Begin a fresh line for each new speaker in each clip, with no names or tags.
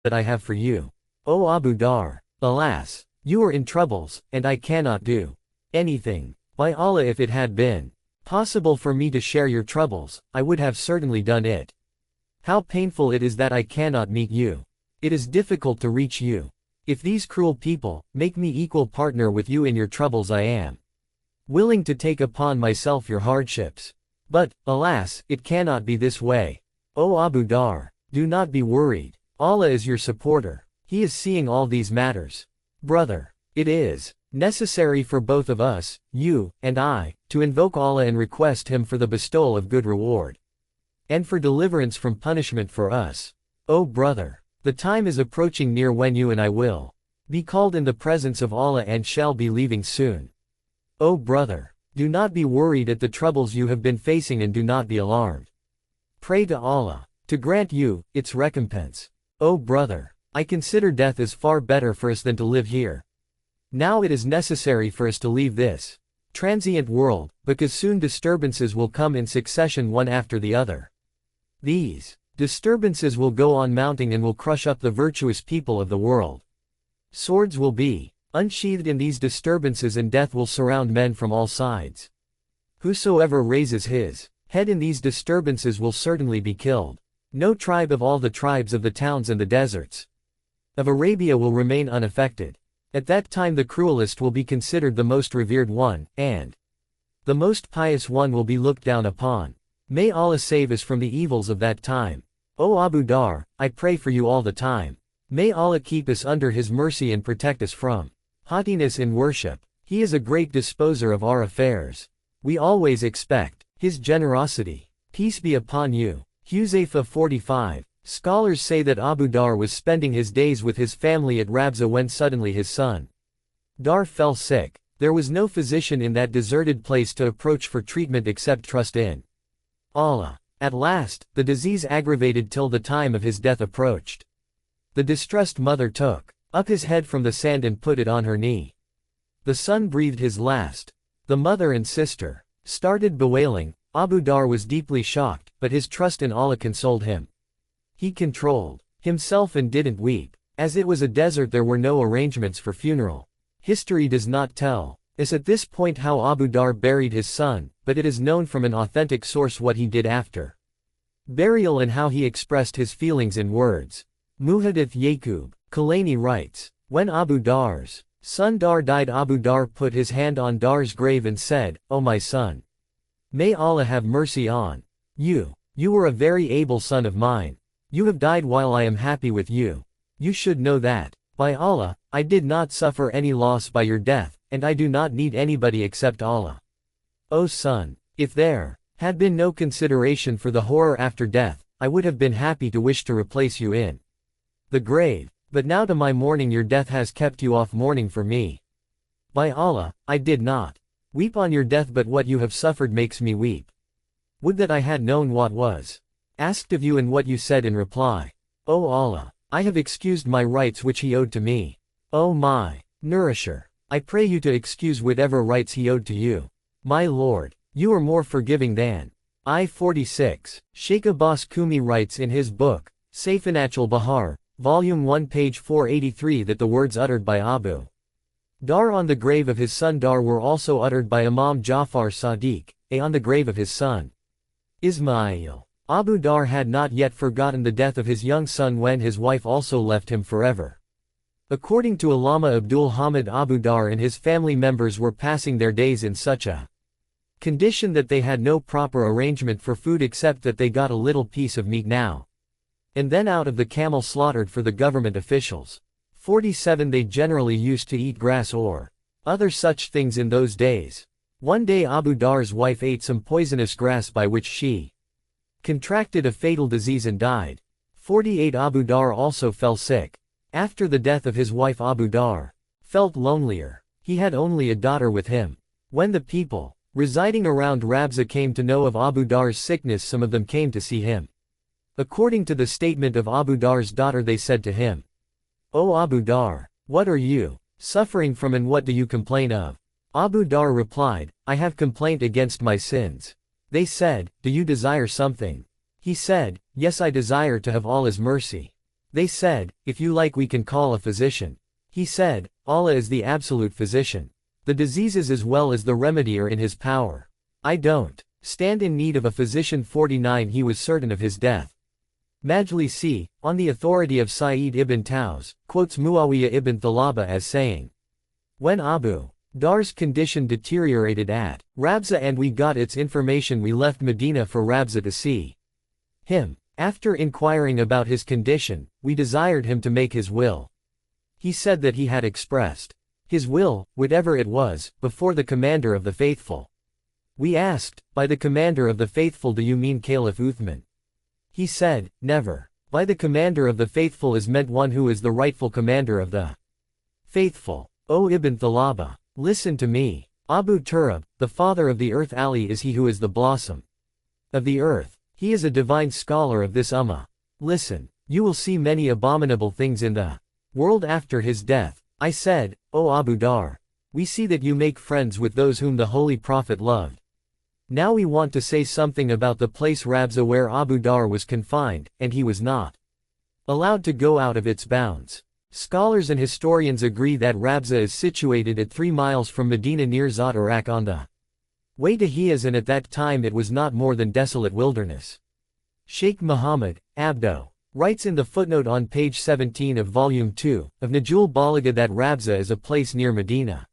that I have for you. O Abu Dar, alas, you are in troubles, and I cannot do anything. By Allah, if it had been possible for me to share your troubles, I would have certainly done it. How painful it is that I cannot meet you. It is difficult to reach you. If these cruel people make me equal partner with you in your troubles, I am willing to take upon myself your hardships. But, alas, it cannot be this way. O Abu Dar, do not be worried. Allah is your supporter. He is seeing all these matters. Brother, it is necessary for both of us, you and I, to invoke Allah and request Him for the bestowal of good reward, and for deliverance from punishment for us. O brother, the time is approaching near when you and I will be called in the presence of Allah and shall be leaving soon. O brother, do not be worried at the troubles you have been facing and do not be alarmed. Pray to Allah to grant you its recompense. O brother, I consider death as far better for us than to live here. Now it is necessary for us to leave this transient world, because soon disturbances will come in succession one after the other. These disturbances will go on mounting and will crush up the virtuous people of the world. Swords will be unsheathed in these disturbances and death will surround men from all sides. Whosoever raises his head in these disturbances will certainly be killed. No tribe of all the tribes of the towns and the deserts of Arabia will remain unaffected. At that time the cruelest will be considered the most revered one, and the most pious one will be looked down upon. May Allah save us from the evils of that time. O Abu Dar, I pray for you all the time. May Allah keep us under His mercy and protect us from haughtiness in worship. He is a great disposer of our affairs. We always expect His generosity. Peace be upon you. Huzaifa 45. Scholars say that Abu Dar was spending his days with his family at Rabza when suddenly his son Dar fell sick. There was no physician in that deserted place to approach for treatment except trust in Allah. At last, the disease aggravated till the time of his death approached. The distressed mother took up his head from the sand and put it on her knee. The son breathed his last. The mother and sister started bewailing. Abu Dar was deeply shocked, but his trust in Allah consoled him. He controlled himself and didn't weep. As it was a desert, there were no arrangements for funeral. History does not tell us at this point how Abu Dar buried his son, but it is known from an authentic source what he did after burial and how he expressed his feelings in words. Muhadith Yaqub Kalani writes, when Abu Dar's son Dar died, Abu Dar put his hand on Dar's grave and said, O my son, may Allah have mercy on you. You were a very able son of mine. You have died while I am happy with you. You should know that, by Allah, I did not suffer any loss by your death, and I do not need anybody except Allah. O son, if there had been no consideration for the horror after death, I would have been happy to wish to replace you in the grave, but now to my mourning your death has kept you off mourning for me. By Allah, I did not weep on your death, but what you have suffered makes me weep. Would that I had known what was asked of you and what you said in reply. O Allah, I have excused my rights which he owed to me. O my nourisher, I pray you to excuse whatever rights he owed to you. My Lord, you are more forgiving than I. 46. Sheikh Abbas Kumi writes in his book, Sayfinach al-Bahar, Volume 1 page 483 that the words uttered by Abu Dar on the grave of his son Dar were also uttered by Imam Jafar Sadiq, on the grave of his son Ismail. Abu Dar had not yet forgotten the death of his young son when his wife also left him forever. According to Allama Abdul Hamid, Abu Dar and his family members were passing their days in such a condition that they had no proper arrangement for food except that they got a little piece of meat now and then out of the camel slaughtered for the government officials. 47. They generally used to eat grass or other such things in those days. One day Abu Dar's wife ate some poisonous grass by which she contracted a fatal disease and died. 48. Abu Dar also fell sick. After the death of his wife, Abu Dar felt lonelier. He had only a daughter with him. When the people residing around Rabza came to know of Abu Dar's sickness, some of them came to see him. According to the statement of Abu Dar's daughter, they said to him, O Abu Dar, what are you suffering from and what do you complain of? Abu Dar replied, I have complaint against my sins. They said, do you desire something? He said, yes, I desire to have Allah's mercy. They said, if you like we can call a physician. He said, Allah is the absolute physician. The diseases as well as the remedy are in his power. I don't stand in need of a physician. 49 He was certain of his death. Majlisi, on the authority of Sa'id ibn Taus, quotes Muawiyah ibn Thalaba as saying, when Abu Dar's condition deteriorated at Rabza and we got its information, we left Medina for Rabza to see him. After inquiring about his condition, we desired him to make his will. He said that he had expressed his will, whatever it was, before the commander of the faithful. We asked, by the commander of the faithful do you mean Caliph Uthman? He said, never. By the commander of the faithful is meant one who is the rightful commander of the faithful. O Ibn Thalaba, listen to me. Abu Turab, the father of the earth, Ali is he who is the blossom of the earth. He is a divine scholar of this ummah. Listen, you will see many abominable things in the world after his death. I said, O Abu Dar, we see that you make friends with those whom the Holy Prophet loved. Now we want to say something about the place Rabza where Abu Dar was confined, and he was not allowed to go out of its bounds. Scholars and historians agree that Rabza is situated at 3 miles from Medina near Zat Iraq on the way to Hijaz, and at that time it was not more than desolate wilderness. Sheikh Muhammad Abdo writes in the footnote on page 17 of volume 2 of Najul Balagha that Rabza is a place near Medina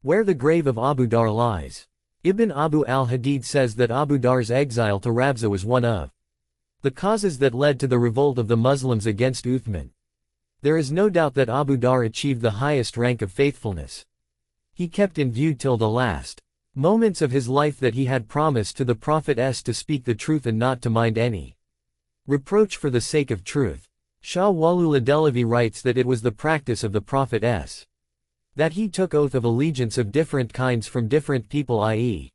where the grave of Abu Dar lies. Ibn Abu al-Hadid says that Abu Dar's exile to Rabza was one of the causes that led to the revolt of the Muslims against Uthman. There is no doubt that Abu Dar achieved the highest rank of faithfulness. He kept in view till the last moments of his life that he had promised to the Prophet to speak the truth and not to mind any reproach for the sake of truth. Shah Walul Adelavi writes that it was the practice of the Prophet that he took oath of allegiance of different kinds from different people, i.e.,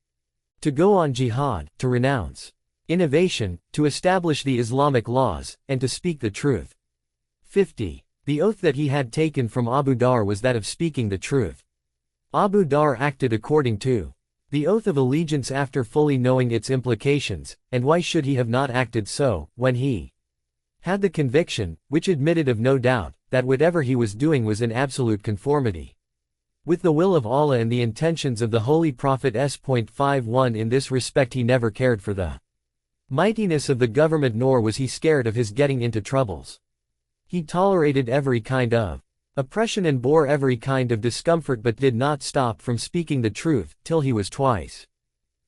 to go on jihad, to renounce innovation, to establish the Islamic laws, and to speak the truth. 50. The oath that he had taken from Abu Dar was that of speaking the truth. Abu Dar acted according to the oath of allegiance after fully knowing its implications, and why should he have not acted so, when he had the conviction, which admitted of no doubt, that whatever he was doing was in absolute conformity with the will of Allah and the intentions of the Holy Prophet. 51 In this respect he never cared for the mightiness of the government, nor was he scared of his getting into troubles. He tolerated every kind of oppression and bore every kind of discomfort, but did not stop from speaking the truth, till he was twice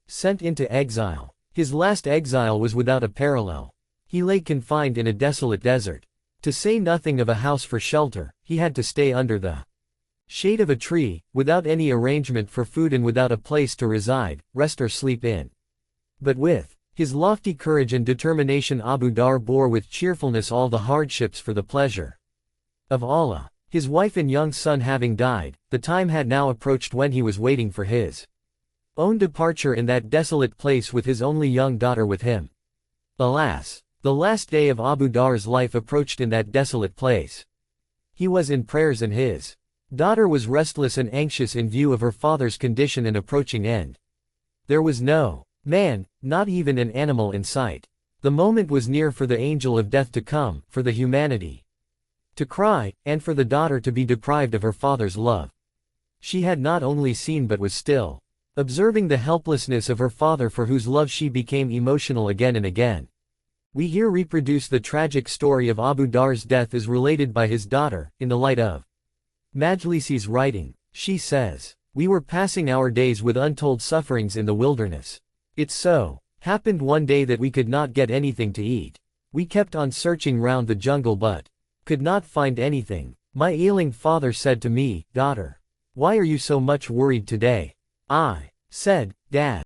sent into exile. His last exile was without a parallel. He lay confined in a desolate desert. To say nothing of a house for shelter, he had to stay under the shade of a tree, without any arrangement for food and without a place to reside, rest or sleep in. But with his lofty courage and determination Abu Dar bore with cheerfulness all the hardships for the pleasure of Allah. His wife and young son having died, the time had now approached when he was waiting for his own departure in that desolate place with his only young daughter with him. Alas! The last day of Abu Dar's life approached in that desolate place. He was in prayers and his daughter was restless and anxious in view of her father's condition and approaching end. There was no man, not even an animal in sight. The moment was near for the angel of death to come, for the humanity to cry, and for the daughter to be deprived of her father's love. She had not only seen but was still observing the helplessness of her father, for whose love she became emotional again and again. We here reproduce the tragic story of Abu Dar's death as related by his daughter, in the light of Majlisi's writing. She says, "We were passing our days with untold sufferings in the wilderness. It so happened one day that we could not get anything to eat. We kept on searching round the jungle but could not find anything. My ailing father said to me, 'Daughter, why are you so much worried today?' I said, 'Dad,